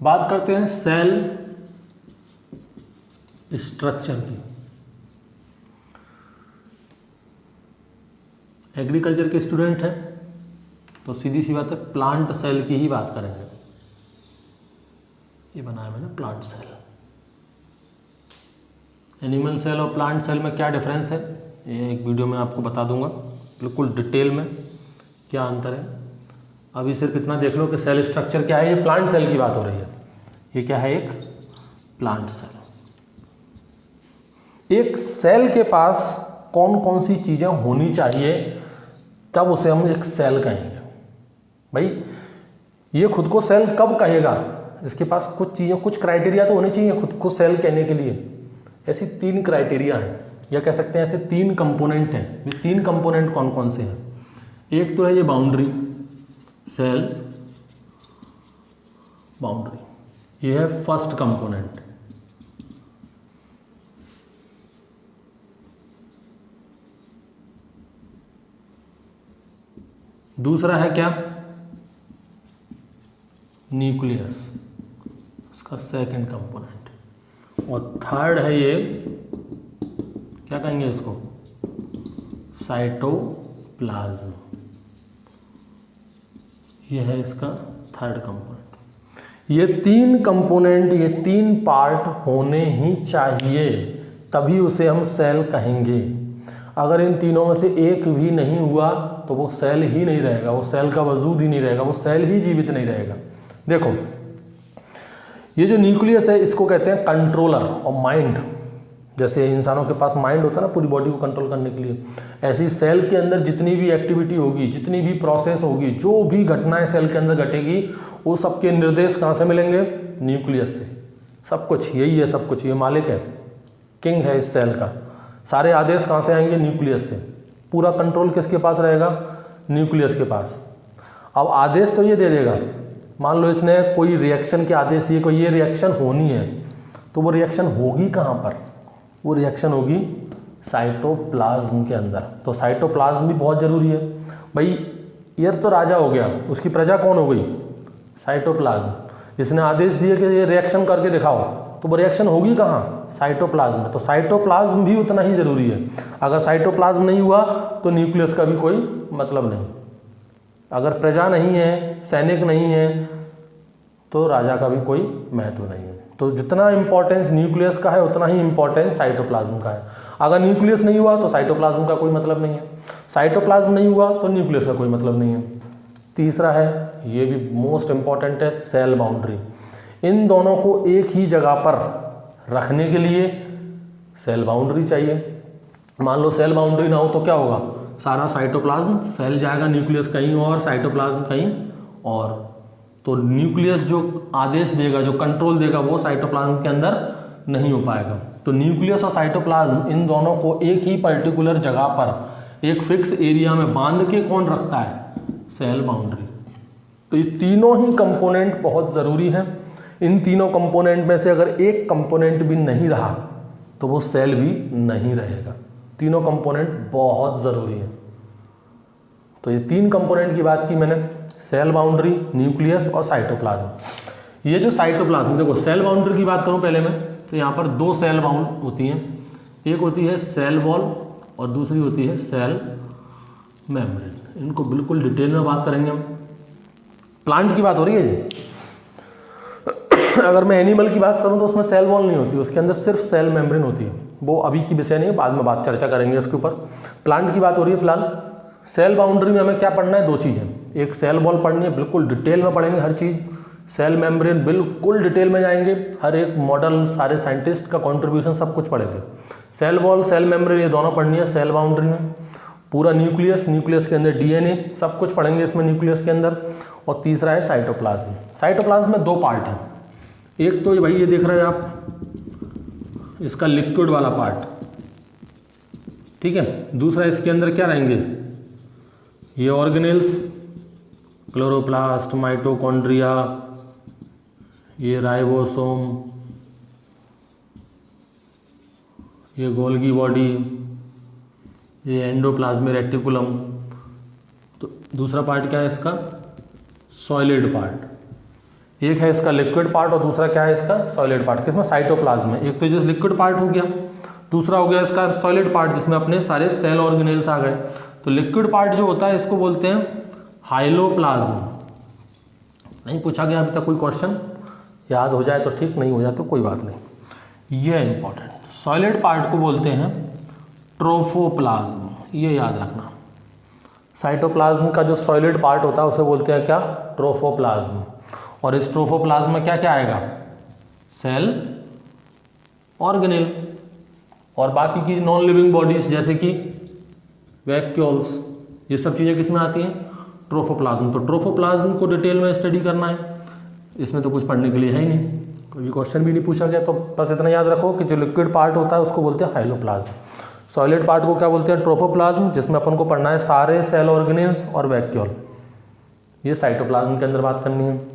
बात करते हैं सेल स्ट्रक्चर की। एग्रीकल्चर के स्टूडेंट हैं तो सीधी सी बात है प्लांट सेल की ही बात करेंगे। ये बनाया मैंने प्लांट सेल। एनिमल सेल और प्लांट सेल में क्या डिफरेंस है ये एक वीडियो में आपको बता दूंगा बिल्कुल डिटेल में क्या अंतर है। अभी सिर्फ इतना देख लो कि सेल स्ट्रक्चर क्या है। ये प्लांट सेल की बात हो रही है। ये क्या है? एक प्लांट सेल। एक सेल के पास कौन कौन सी चीज़ें होनी चाहिए तब उसे हम एक सेल कहेंगे। भाई ये खुद को सेल कब कहेगा? इसके पास कुछ चीज़ें, कुछ क्राइटेरिया तो होने चाहिए खुद को सेल कहने के लिए। ऐसी 3 क्राइटेरिया हैं या कह सकते हैं ऐसे 3 कंपोनेंट हैं। ये 3 कंपोनेंट कौन कौन से हैं? एक तो है ये बाउंड्री, सेल बाउंड्री, ये है फर्स्ट कंपोनेंट। दूसरा है क्या? न्यूक्लियस, उसका सेकंड कंपोनेंट। और थर्ड है ये, क्या कहेंगे इसको? साइटोप्लाज्म। ये है इसका थर्ड कंपोनेंट। ये 3 कंपोनेंट, ये 3 पार्ट होने ही चाहिए तभी उसे हम सेल कहेंगे। अगर इन तीनों में से एक भी नहीं हुआ तो वो सेल ही नहीं रहेगा, वो सेल का वजूद ही नहीं रहेगा, वो सेल ही जीवित नहीं रहेगा। देखो ये जो न्यूक्लियस है इसको कहते हैं कंट्रोलर और माइंड। जैसे इंसानों के पास माइंड होता है ना पूरी बॉडी को कंट्रोल करने के लिए, ऐसी सेल के अंदर जितनी भी एक्टिविटी होगी, जितनी भी प्रोसेस होगी, जो भी घटनाएं सेल के अंदर घटेगी वो सबके निर्देश कहाँ से मिलेंगे? न्यूक्लियस से। सब कुछ यही है, सब कुछ ये मालिक है, किंग है इस सेल का। सारे आदेश कहाँ से आएंगे? न्यूक्लियस से। पूरा कंट्रोल किसके पास रहेगा? न्यूक्लियस के पास। अब आदेश तो ये दे देगा, मान लो इसने कोई रिएक्शन के आदेश दिए, कोई ये रिएक्शन होनी है, तो वो रिएक्शन होगी कहाँ पर? वो रिएक्शन होगी साइटोप्लाज्म के अंदर। तो साइटोप्लाज्म भी बहुत ज़रूरी है। भाई ये तो राजा हो गया, उसकी प्रजा कौन हो गई? साइटोप्लाज्म। इसने आदेश दिए कि ये रिएक्शन करके दिखाओ, तो वो रिएक्शन होगी कहाँ? साइटोप्लाज्म में। तो साइटोप्लाज्म भी उतना ही ज़रूरी है। अगर साइटोप्लाज्म नहीं हुआ तो न्यूक्लियस का भी कोई मतलब नहीं। अगर प्रजा नहीं है, सैनिक नहीं है, तो राजा का भी कोई महत्व नहीं है। तो जितना इंपॉर्टेंस न्यूक्लियस का है उतना ही इंपॉर्टेंस साइटोप्लाज्म का है। अगर न्यूक्लियस नहीं हुआ तो साइटोप्लाज्म का कोई मतलब नहीं है, साइटोप्लाज्म नहीं हुआ तो न्यूक्लियस का कोई मतलब नहीं है। तीसरा है, ये भी मोस्ट इंपॉर्टेंट है, सेल बाउंड्री। इन दोनों को एक ही जगह पर रखने के लिए सेल बाउंड्री चाहिए। मान लो सेल बाउंड्री ना हो तो क्या होगा? सारा साइटोप्लाज्म फैल जाएगा, न्यूक्लियस कहीं और, साइटोप्लाज्म कहीं और। तो न्यूक्लियस जो आदेश देगा, जो कंट्रोल देगा, वो साइटोप्लाज्म के अंदर नहीं हो पाएगा। तो न्यूक्लियस और साइटोप्लाज्म इन दोनों को एक ही पर्टिकुलर जगह पर एक फिक्स एरिया में बांध के कौन रखता है? Cell boundary. तो ये तीनों ही कंपोनेंट बहुत ज़रूरी हैं। इन तीनों कंपोनेंट में से अगर एक कंपोनेंट भी नहीं रहा तो वो सेल भी नहीं रहेगा। तीनों कंपोनेंट बहुत ज़रूरी है। तो ये 3 कंपोनेंट की बात की मैंने, सेल बाउंड्री, न्यूक्लियस और साइटोप्लाज्म। ये जो साइटोप्लाज्म, देखो सेल बाउंड्री की बात करूं पहले मैं, तो यहाँ पर 2 सेल बाउंड होती हैं। एक होती है सेल वॉल और दूसरी होती है सेल मेम्ब्रेन। इनको बिल्कुल डिटेल में बात करेंगे हम। प्लांट की बात हो रही है जी। अगर मैं एनिमल की बात करूं तो उसमें सेल वॉल नहीं होती, उसके अंदर सिर्फ सेल मेम्ब्रेन होती है। वो अभी की विषय नहीं है, बाद में बात चर्चा करेंगे उसके ऊपर। प्लांट की बात हो रही है फिलहाल। सेल बाउंड्री में हमें क्या पढ़ना है? 2 चीज़ें। एक सेल वॉल पढ़नी है, बिल्कुल डिटेल में पढ़ेंगे हर चीज़। सेल मेम्ब्रेन बिल्कुल डिटेल में जाएंगे, हर एक मॉडल, सारे साइंटिस्ट का कॉन्ट्रीब्यूशन सब कुछ पढ़ेंगे। सेल वॉल, सेल मेम्ब्रेन ये दोनों पढ़नी है सेल बाउंड्री में। पूरा न्यूक्लियस, न्यूक्लियस के अंदर डीएनए, सब कुछ पढ़ेंगे इसमें न्यूक्लियस के अंदर। और तीसरा है साइटोप्लाज्म। साइटोप्लाज्म में 2 पार्ट हैं। एक तो भाई ये देख रहे हैं आप, इसका लिक्विड वाला पार्ट, ठीक है। दूसरा इसके अंदर क्या रहेंगे? ये ऑर्गेनेल्स, क्लोरोप्लास्ट, माइटोकॉन्ड्रिया, ये राइबोसोम, ये गोल्गी बॉडी, ये एंडोप्लाज्मिक रेटिकुलम। तो दूसरा पार्ट क्या है इसका? Solid part. एक है इसका लिक्विड पार्ट और दूसरा क्या है इसका सॉलिड पार्ट। किसमें? साइटोप्लाज्म में। एक तो जो लिक्विड पार्ट हो गया, दूसरा हो गया इसका सॉलिड पार्ट जिसमें अपने सारे सेल ऑर्गेनेल्स आ गए। तो लिक्विड पार्ट जो होता है इसको बोलते हैं हाइलोप्लाज्म। नहीं पूछा गया अभी तक कोई क्वेश्चन, याद हो जाए तो ठीक, नहीं हो जाए तो कोई बात नहीं, ये है इंपॉर्टेंट। सॉलिड पार्ट को बोलते हैं ट्रोफोप्लाज्म, ये याद रखना। साइटोप्लाज्म का जो सॉलिड पार्ट होता है उसे बोलते हैं क्या? ट्रोफोप्लाज्म। और इस ट्रोफोप्लाज्म में क्या क्या आएगा? सेल ऑर्गेनेल और बाकी की नॉन लिविंग बॉडीज जैसे कि वैक्यूल्स, ये सब चीज़ें किस में आती हैं? ट्रोफोप्लाज्म। तो ट्रोफोप्लाज्म को डिटेल में स्टडी करना है, इसमें तो कुछ पढ़ने के लिए है ही नहीं, कोई क्वेश्चन भी नहीं पूछा गया। तो बस इतना याद रखो कि जो लिक्विड पार्ट होता है उसको बोलते हैं हाइलोप्लाज्म, सॉलिड पार्ट को क्या बोलते हैं? ट्रोफोप्लाज्म, जिसमें अपन को पढ़ना है सारे सेल ऑर्गेनेल्स और वैक्यूल। ये साइटोप्लाज्म के अंदर बात करनी है।